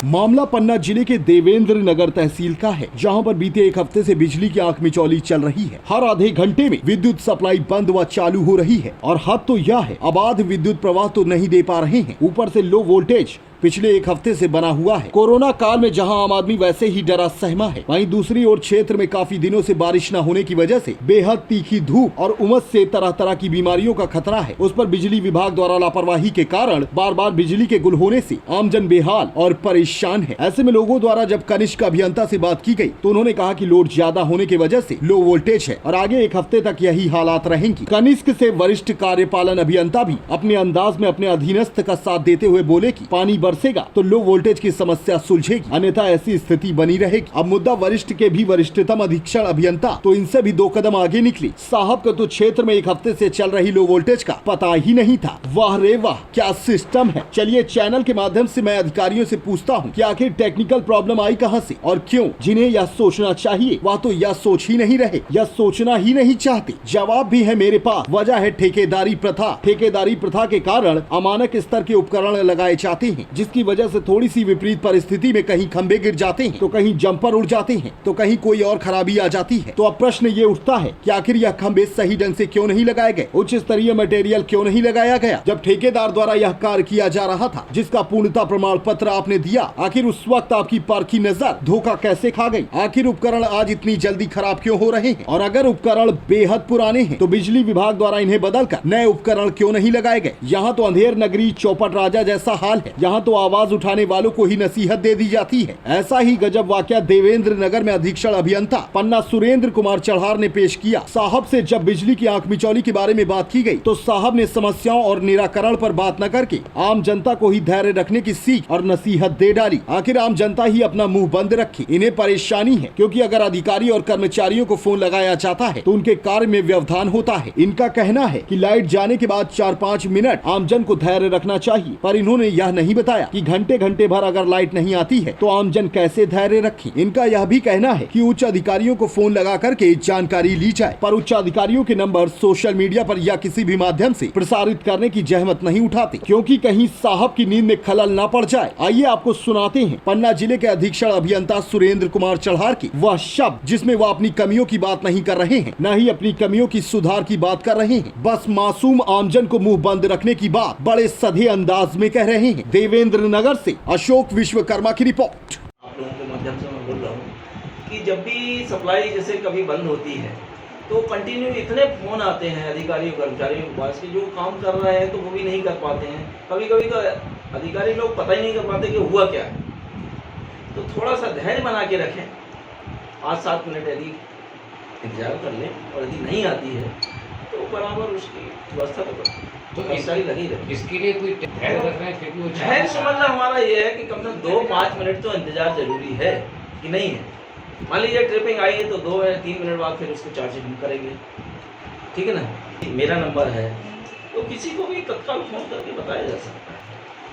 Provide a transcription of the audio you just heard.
मामला पन्ना जिले के देवेंद्र नगर तहसील का है, जहां पर बीते एक हफ्ते से बिजली की आंख मिचौली चल रही है। हर आधे घंटे में विद्युत सप्लाई बंद व चालू हो रही है और हद तो यह है, अबाध विद्युत प्रवाह तो नहीं दे पा रहे हैं, ऊपर से लो वोल्टेज पिछले एक हफ्ते से बना हुआ है। कोरोना काल में जहां आम आदमी वैसे ही डरा सहमा है, वहीं दूसरी ओर क्षेत्र में काफी दिनों से बारिश न होने की वजह से बेहद तीखी धूप और उमस से तरह तरह की बीमारियों का खतरा है। उस पर बिजली विभाग द्वारा लापरवाही के कारण बार बार बिजली के गुल होने से आमजन बेहाल और परेशान है। ऐसे में लोगों द्वारा जब कनिष्क अभियंता से बात की गई तो उन्होंने कहा कि लोड ज्यादा होने की वजह से लो वोल्टेज है और आगे एक हफ्ते तक यही हालात रहेंगी। कनिष्क से वरिष्ठ कार्यपालन अभियंता भी अपने अंदाज में अपने अधीनस्थ का साथ देते हुए बोले कि पानी बरसेगा तो लो वोल्टेज की समस्या सुलझेगी, अन्यथा ऐसी स्थिति बनी रहेगी। अब मुद्दा वरिष्ठ के भी वरिष्ठतम अधीक्षण अभियंता तो इनसे भी 2 कदम आगे निकली। साहब को तो क्षेत्र में एक हफ्ते से चल रही लो वोल्टेज का पता ही नहीं था। वाह रे वाह, क्या सिस्टम है। चलिए चैनल के माध्यम से मैं अधिकारियों से पूछता हूँ कि आखिर टेक्निकल प्रॉब्लम आई कहाँ से और क्यों। जिन्हें यह सोचना चाहिए वह तो यह सोच ही नहीं रहे, यह सोचना ही नहीं चाहते। जवाब भी है मेरे पास। वजह है ठेकेदारी प्रथा। ठेकेदारी प्रथा के कारण अमानक स्तर के उपकरण लगाए जाते हैं, जिसकी वजह से थोड़ी सी विपरीत परिस्थिति में कहीं खंभे गिर जाते हैं, तो कहीं जंपर उड़ जाते हैं, तो कहीं कोई और खराबी आ जाती है। तो अब प्रश्न ये उठता है कि आखिर यह खंभे सही ढंग से क्यों नहीं लगाए गए, उच्च स्तरीय मटेरियल क्यों नहीं लगाया गया जब ठेकेदार द्वारा यह कार्य किया जा रहा था, जिसका पूर्णता प्रमाण पत्र आपने दिया। आखिर उस वक्त आपकी परखी नजर धोखा कैसे खा गई। आखिर उपकरण आज इतनी जल्दी खराब क्यों हो रहे हैं, और अगर उपकरण बेहद पुराने हैं तो बिजली विभाग द्वारा इन्हें बदलकर नए उपकरण क्यों नहीं लगाए गए। यहाँ तो अंधेर नगरी चौपट राजा जैसा हाल है। यहाँ तो आवाज उठाने वालों को ही नसीहत दे दी जाती है। ऐसा ही गजब वाकया देवेंद्र नगर में अधीक्षण अभियंता पन्ना सुरेंद्र कुमार चढ़ार ने पेश किया। साहब से जब बिजली की आंख मिचौली के बारे में बात की गई तो साहब ने समस्याओं और निराकरण पर बात न करके आम जनता को ही धैर्य रखने की सीख और नसीहत दे डाली। आखिर आम जनता ही अपना मुंह बंद रखे। इन्हें परेशानी है क्योंकि अगर अधिकारी और कर्मचारियों को फोन लगाया जाता है तो उनके कार्य में व्यवधान होता है। इनका कहना है कि लाइट जाने के बाद 4-5 मिनट आमजन को धैर्य रखना चाहिए, पर इन्होंने यह नहीं बताया कि घंटे घंटे भर अगर लाइट नहीं आती है तो आमजन कैसे धैर्य रखे। इनका यह भी कहना है कि उच्च अधिकारियों को फोन लगा करके जानकारी ली जाए, पर उच्च अधिकारियों के नंबर सोशल मीडिया पर या किसी भी माध्यम से प्रसारित करने की जहमत नहीं उठाते, क्योंकि कहीं साहब की नींद में खलल न पड़ जाए। आइए आपको सुनाते हैं पन्ना जिले के अधीक्षण अभियंता सुरेंद्र कुमार चढ़ार की वह शब्द, जिसमें वह अपनी कमियों की बात नहीं कर रहे हैं, न ही अपनी कमियों की सुधार की बात कर रहे हैं, बस मासूम आमजन को मुंह बंद रखने की बात बड़े सधे अंदाज में कह रहे हैं। देवेंद्र नगर से अशोक विश्वकर्मा की रिपोर्ट। आप लोगों के माध्यम से मैं बोल रहा हूँ कि जब भी सप्लाई जैसे कभी बंद होती है तो कंटिन्यू इतने फोन आते हैं अधिकारियों कर्मचारियों के पास कि जो काम कर रहे हैं तो वो भी नहीं कर पाते हैं। कभी कभी तो अधिकारी लोग पता ही नहीं कर पाते कि हुआ क्या है। तो थोड़ा सा धैर्य बना के रखें, 5-7 मिनट यदि इंतजार कर लें और यदि नहीं आती है तो बराबर उसकी व्यवस्था तो लगी रहे। इसके लिए कोई धैर्य रखना है, फिर भी धैर्य समझना हमारा ये है कि कम से कम 2-5 मिनट तो इंतजार जरूरी है कि नहीं है। मान लीजिए ट्रिपिंग आई है तो 2 या 3 मिनट बाद फिर उसको चार्जिंग हम करेंगे, ठीक है ना। मेरा नंबर है तो किसी को भी तत्काल फोन करके बताया जा सकता है।